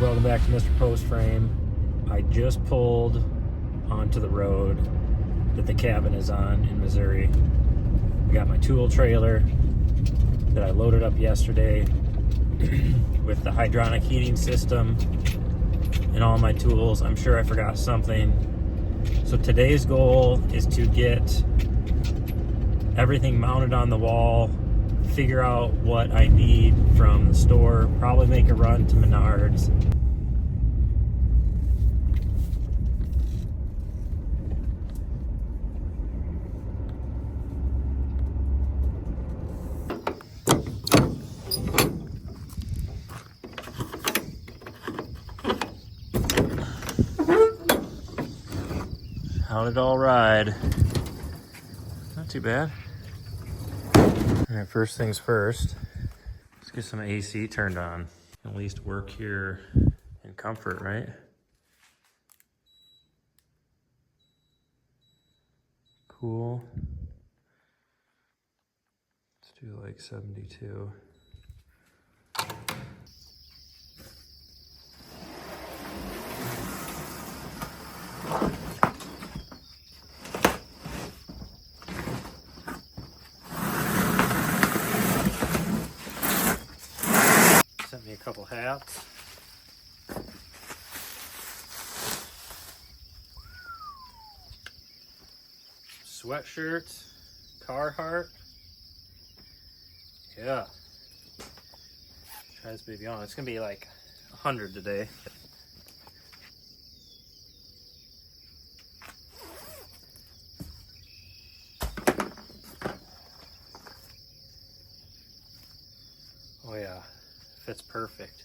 Welcome back to Mr. Post Frame. I just pulled onto the road that the cabin is on in Missouri. I got my tool trailer that I loaded up yesterday with the hydronic heating system and all my tools. I'm sure I forgot something. So today's goal is to get everything mounted on the wall, figure out what I need from the store, probably make a run to Menards. How did it all ride? Not too bad. All right, first things first, let's get some AC turned on. At least work here in comfort, right? Cool. Let's do like 72. Sent me a couple hats. Sweatshirts, Carhartt. Yeah. Try this baby on. It's gonna be like 100 today. Oh yeah, fits perfect.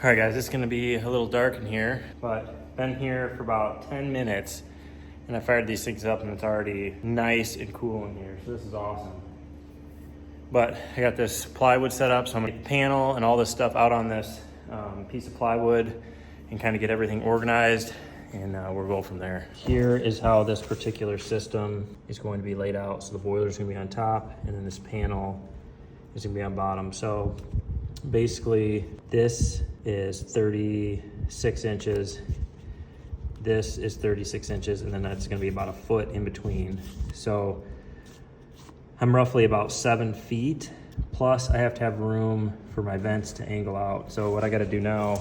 All right guys, it's gonna be a little dark in here, but been here for about 10 minutes and I fired these things up and it's already nice and cool in here. So this is awesome. But I got this plywood set up, so I'm gonna get the panel and all this stuff out on this piece of plywood and kind of get everything organized, and we'll go from there. Here is how this particular system is going to be laid out. So the boiler is gonna be on top and then this panel is gonna be on bottom. So basically this is 36 inches, this is 36 inches, and then that's gonna be about a foot in between. So I'm roughly about 7 feet, plus I have to have room for my vents to angle out. So what I gotta do now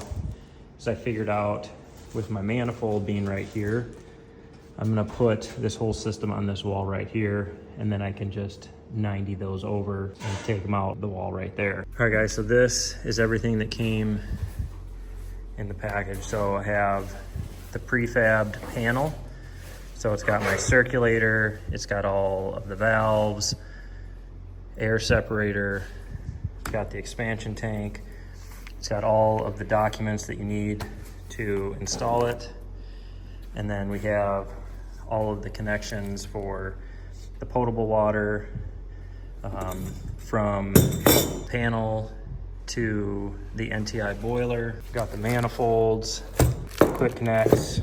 is I figured out, with my manifold being right here, I'm gonna put this whole system on this wall right here, and then I can just 90 those over and take them out the wall right there. All right guys, so this is everything that came in the package. So I have the prefabbed panel. So it's got my circulator, it's got all of the valves, air separator, it's got the expansion tank, it's got all of the documents that you need to install it. And then we have all of the connections for the potable water, from panel to the NTI boiler. Got the manifolds, quick connects.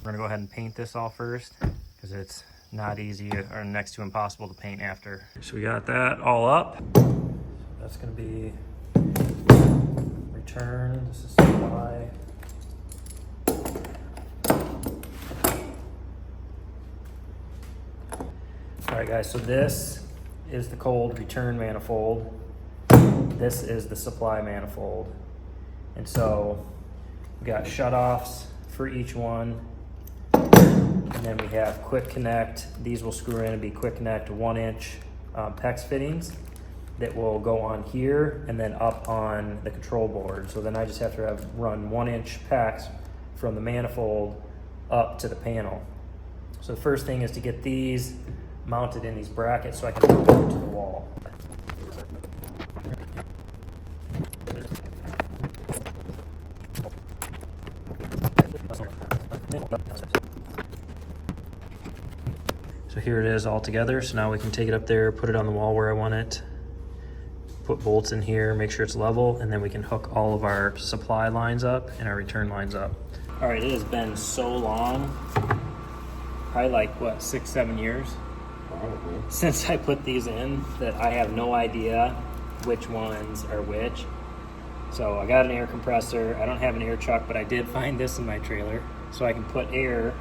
We're gonna go ahead and paint this all first because it's not easy or next to impossible to paint after. So we got that all up. That's gonna be return, this is supply. All right guys, so this is the cold return manifold. This is the supply manifold. And so we got shutoffs for each one. And then we have quick connect. These will screw in and be quick connect 1-inch PEX fittings that will go on here and then up on the control board. So then I just have to run 1-inch PEX from the manifold up to the panel. So the first thing is to get these mounted in these brackets so I can mount them to the wall. So here it is all together. So now we can take it up there, put it on the wall where I want it, put bolts in here, make sure it's level, and then we can hook all of our supply lines up and our return lines up. All right, it has been so long, probably like what, 6-7 years? Probably. Since I put these in, that I have no idea which ones are which. So I got an air compressor. I don't have an air chuck, but I did find this in my trailer. So I can put air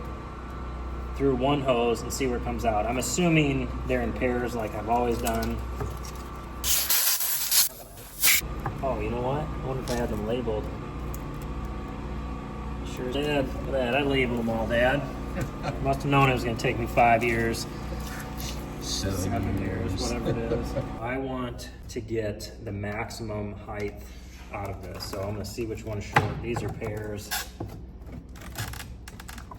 through one hose and see where it comes out. I'm assuming they're in pairs like I've always done. Oh, you know what? I wonder if I had them labeled. Sure did. Look at that. I labeled them all, Dad. Must have known it was going to take me 5 years. 7 years, whatever it is. I want to get the maximum height out of this, so I'm going to see which one's short. These are pairs.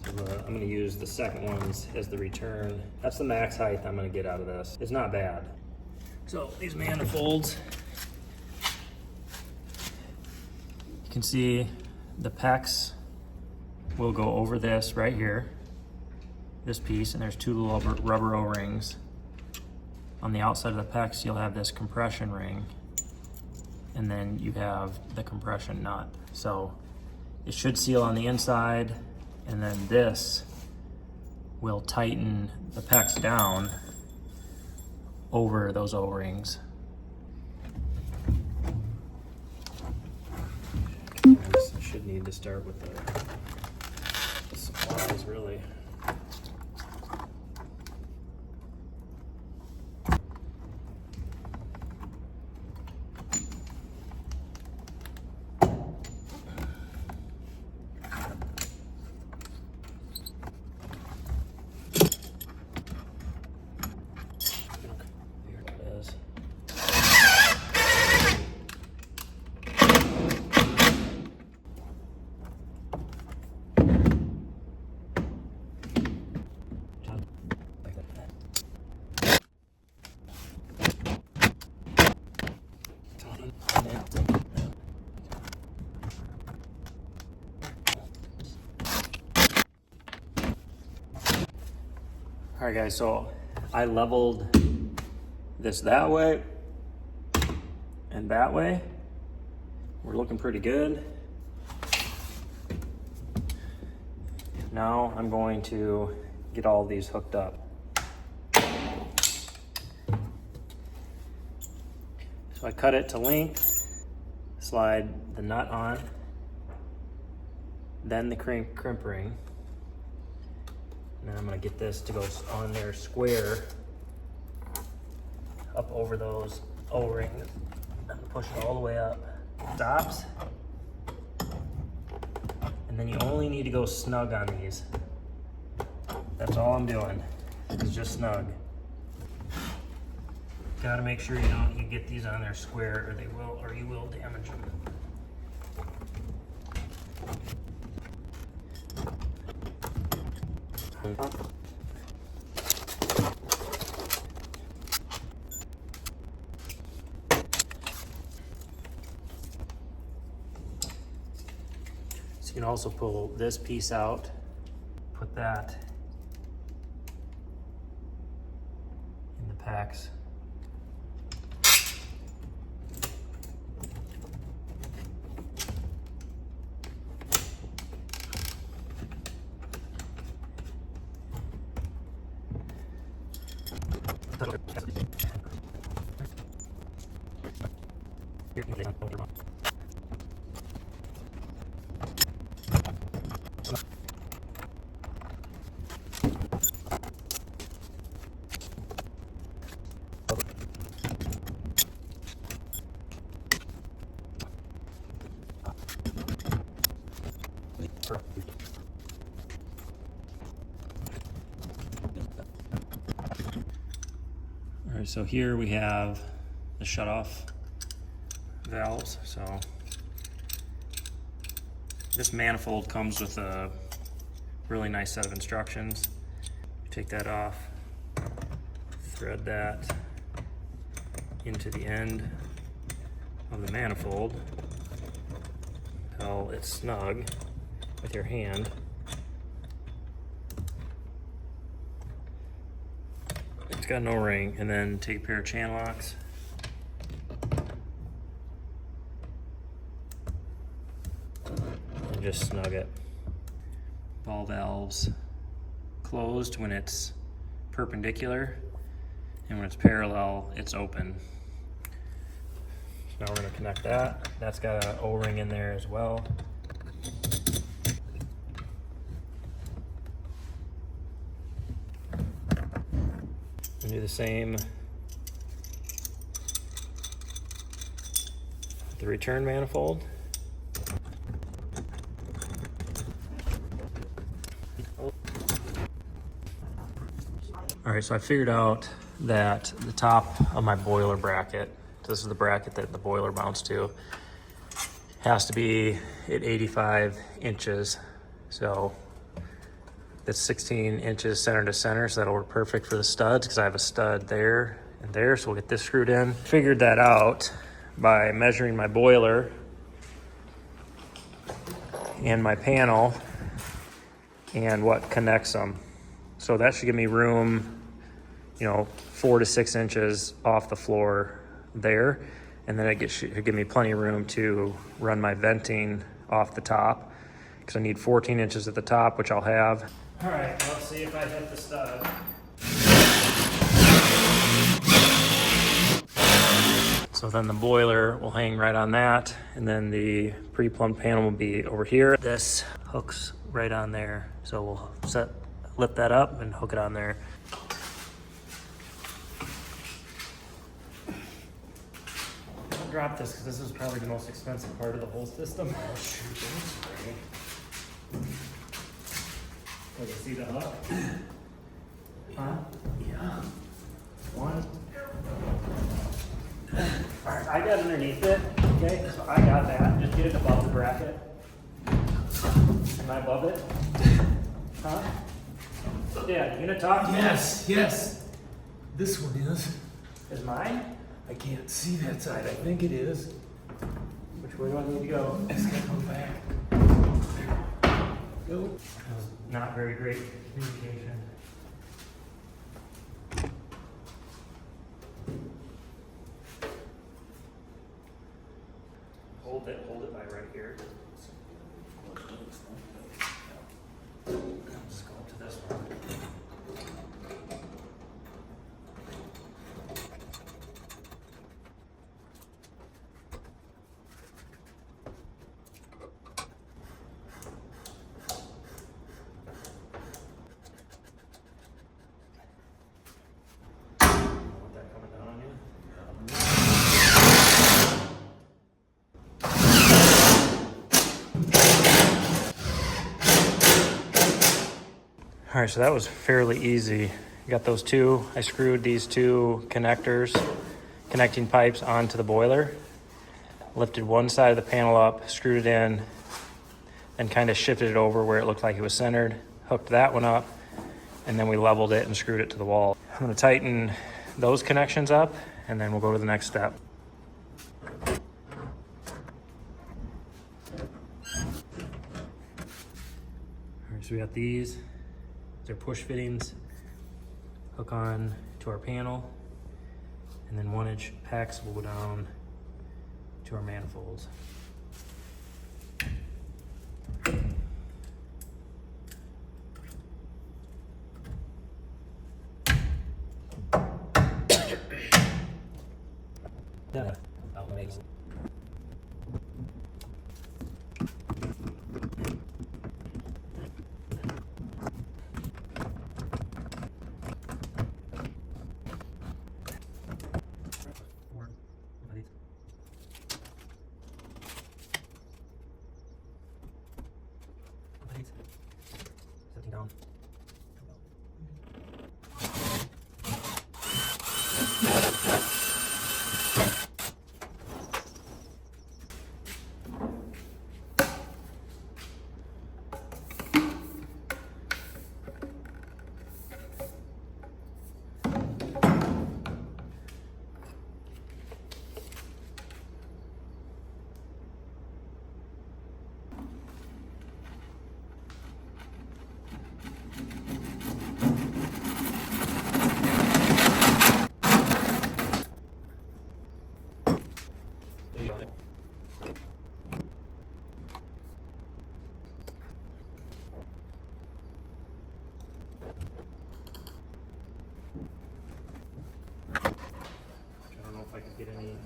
So I'm going to use the second ones as the return. That's the max height I'm going to get out of this. It's not bad. So these manifolds, you can see the pecs will go over this right here, this piece, and there's two little rubber O-rings. On the outside of the pecs, you'll have this compression ring, and then you have the compression nut. So it should seal on the inside, and then this will tighten the pecs down over those O-rings. I should need to start with the supplies, really. All right, guys, so I leveled this that way and that way. We're looking pretty good. Now I'm going to get all of these hooked up. So I cut it to length, slide the nut on, then the crimp ring. And then I'm gonna get this to go on there square up over those O-rings and push it all the way up. Stops. And then you only need to go snug on these. That's all I'm doing, is just snug. Gotta make sure you get these on there square, or you will damage them. So you can also pull this piece out, put that in the packs. All right, so here we have the shutoff valves. So this manifold comes with a really nice set of instructions. Take that off, thread that into the end of the manifold until it's snug with your hand. It's got no ring, and then take a pair of channel locks, and just snug it. Ball valves closed when it's perpendicular, and when it's parallel, it's open. So now we're going to connect that. That's got an O-ring in there as well. And do the same with the return manifold. All right, so I figured out that the top of my boiler bracket, this is the bracket that the boiler mounts to, has to be at 85 inches. So that's 16 inches center to center, so that'll work perfect for the studs because I have a stud there and there, so we'll get this screwed in. Figured that out by measuring my boiler and my panel and what connects them. So that should give me room, 4 to 6 inches off the floor there. And then it should give me plenty of room to run my venting off the top because I need 14 inches at the top, which I'll have. All right, let's see if I hit the stud. So then the boiler will hang right on that, and then the pre-plumbed panel will be over here. This hooks right on there, so we'll lift that up and hook it on there. I'll drop this because this is probably the most expensive part of the whole system. Oh shoot, that's great. Oh, you see the hook? Huh? Yeah. One. All right, I got underneath it, okay? So I got that. Just get it above the bracket. Am I above it? Huh? Yeah, you gonna talk to me? Yes. This one is. Is mine? I can't see that side. I think it is. Which way do I need to go? It's gonna come back. Go. That was not very great communication. Hold it by right here. Just go up to this one. Want that coming down on you? All right, so that was fairly easy. Got those two. I screwed these two connecting pipes onto the boiler. Lifted one side of the panel up, screwed it in, and kind of shifted it over where it looked like it was centered. Hooked that one up, and then we leveled it and screwed it to the wall. I'm gonna tighten those connections up, and then we'll go to the next step. All right, so we got these. They're push fittings, hook on to our panel, and then 1-inch PEX will go down to our manifolds. Yeah, amazing. Setting down. get any.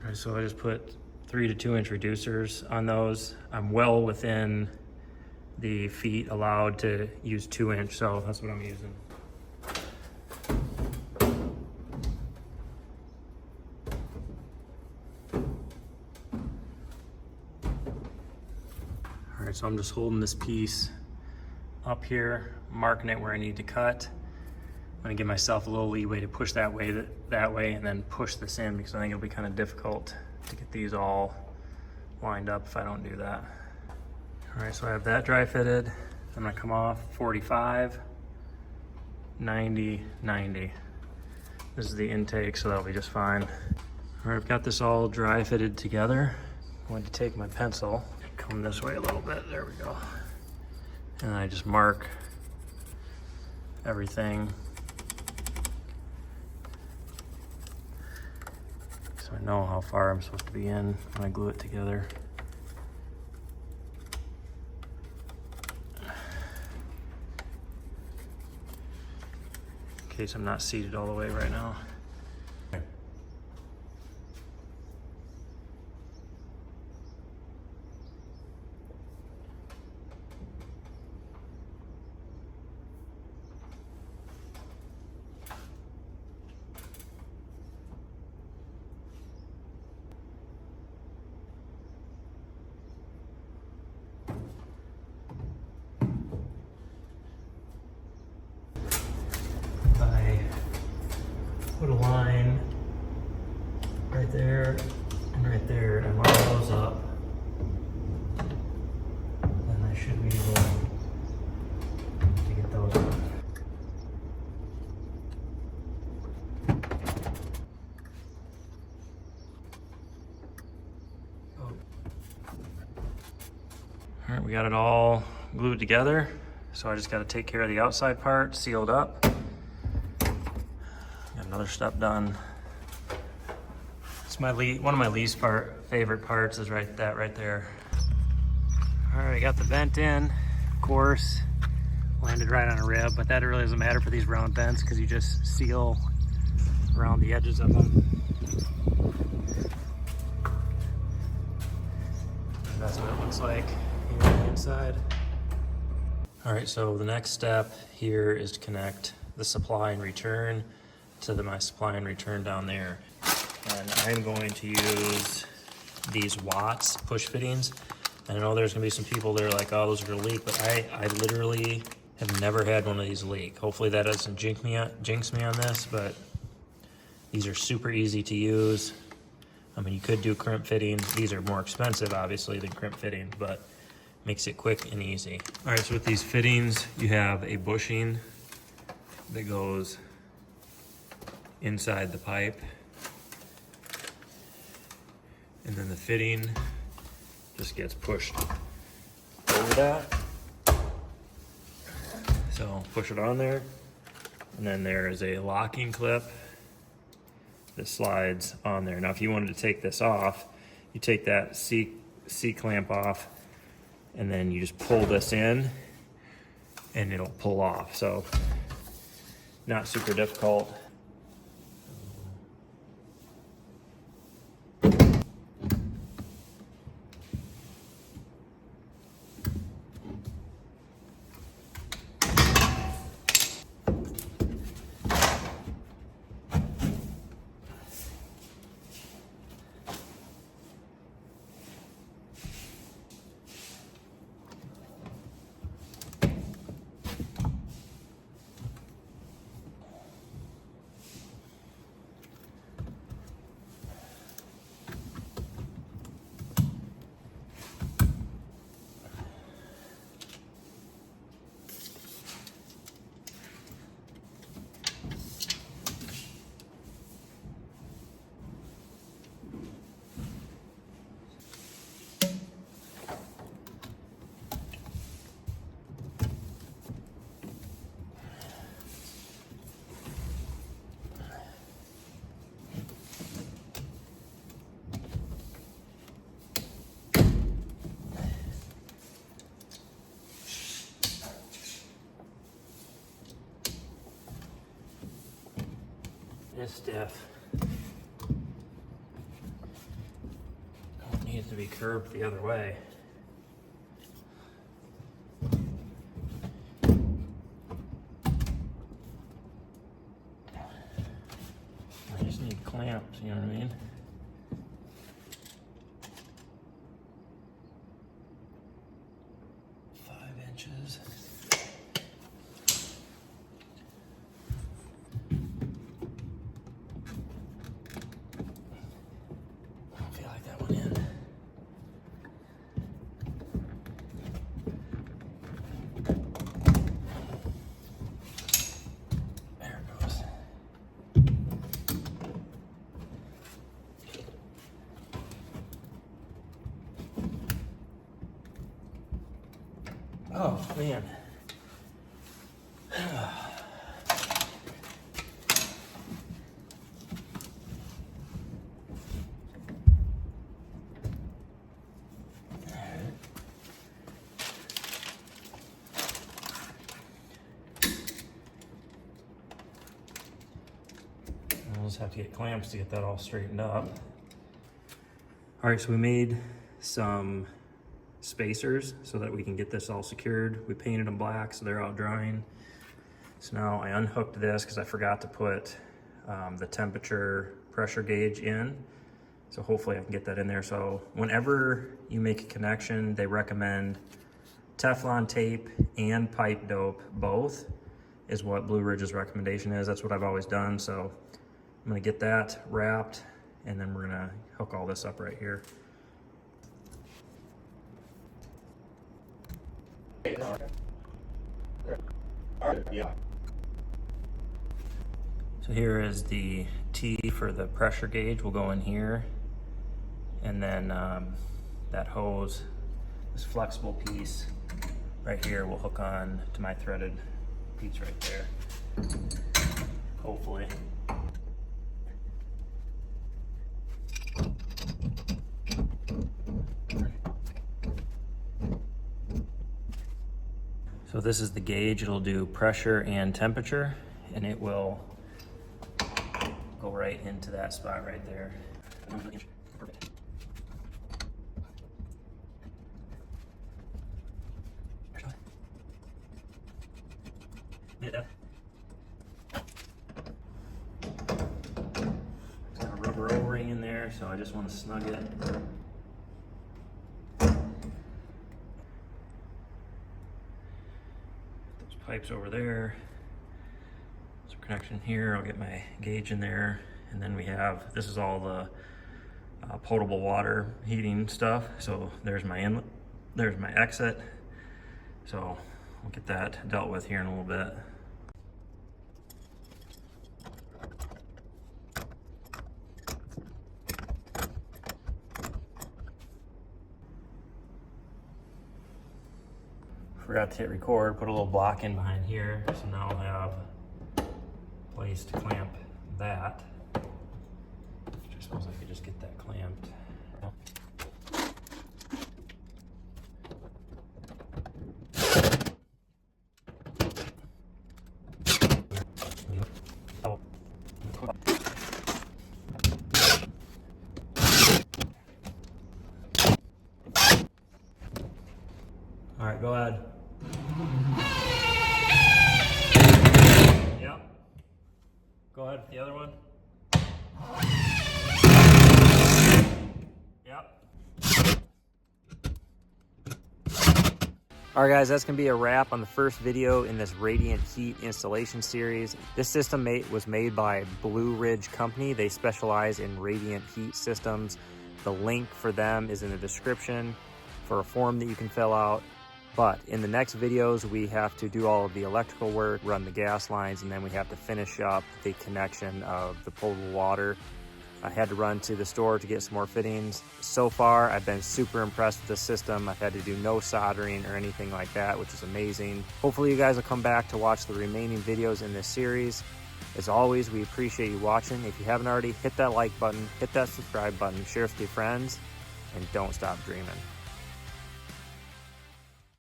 Alright, so I just put 3 to 2 inch reducers on those. I'm well within the feet allowed to use 2 inch, so that's what I'm using. All right, so I'm just holding this piece up here, marking it where I need to cut. I'm gonna give myself a little leeway to push that way, and then push this in, because I think it'll be kind of difficult to get these all lined up if I don't do that. All right, so I have that dry fitted. I'm gonna come off 45, 90, 90. This is the intake, so that'll be just fine. All right, I've got this all dry fitted together. I'm going to take my pencil, come this way a little bit, there we go. And I just mark everything. So I know how far I'm supposed to be in when I glue it together. In case I'm not seated all the way right now. Put a line right there and right there, and mark those up. Then I should be able to get those up. All right, we got it all glued together. So I just got to take care of the outside part, sealed up. Another step done. It's one of my least favorite parts is right there. All right, I got the vent in. Of course, landed right on a rib, but that really doesn't matter for these round vents because you just seal around the edges of them. That's what it looks like here on the inside. All right, so the next step here is to connect the supply and return to my supply and return down there. And I'm going to use these Watts push fittings. And I know there's gonna be some people that are like, oh, those are gonna leak, but I literally have never had one of these leak. Hopefully that doesn't jinx me on this, but these are super easy to use. I mean, you could do crimp fittings. These are more expensive, obviously, than crimp fittings, but makes it quick and easy. All right, so with these fittings, you have a bushing that goes inside the pipe, and then the fitting just gets pushed over that. So push it on there, and then there is a locking clip that slides on there. Now if you wanted to take this off, you take that C-clamp off, and then you just pull this in and it'll pull off. So not super difficult. is stiff. It needs to be curved the other way. I just need clamps, you know what I mean? Inches. I don't feel like that one in. There it goes. Oh, man. We'll just have to get clamps to get that all straightened up. All right, so we made some spacers so that we can get this all secured. We painted them black so they're out drying. So now I unhooked this because I forgot to put the temperature pressure gauge in. So hopefully I can get that in there. So whenever you make a connection, they recommend Teflon tape and pipe dope, both is what Blue Ridge's recommendation is. That's what I've always done. So I'm gonna get that wrapped and then we're gonna hook all this up right here. Yeah. So here is the T for the pressure gauge. Will go in here, and then that hose, this flexible piece right here, will hook on to my threaded piece right there. Hopefully. So this is the gauge. It'll do pressure and temperature, and it will go right into that spot right there. Perfect. Got a rubber O-ring in there, so I just want to snug it. Pipes over there. So connection here, I'll get my gauge in there, and then we have, this is all the potable water heating stuff. So there's my inlet, there's my exit. So we'll get that dealt with here in a little bit. Forgot to hit record, put a little block in behind here, so now I'll have a place to clamp that. I suppose I could just get that clamped. All right, go ahead. Yep. Go ahead with the other one. Yep. All right, guys, that's gonna be a wrap on the first video in this radiant heat installation series. This system was made by Blue Ridge Company. They specialize in radiant heat systems. The link for them is in the description for a form that you can fill out. But in the next videos, we have to do all of the electrical work, run the gas lines, and then we have to finish up the connection of the potable water. I had to run to the store to get some more fittings. So far, I've been super impressed with the system. I've had to do no soldering or anything like that, which is amazing. Hopefully you guys will come back to watch the remaining videos in this series. As always, we appreciate you watching. If you haven't already, hit that like button, hit that subscribe button, share with your friends, and don't stop dreaming.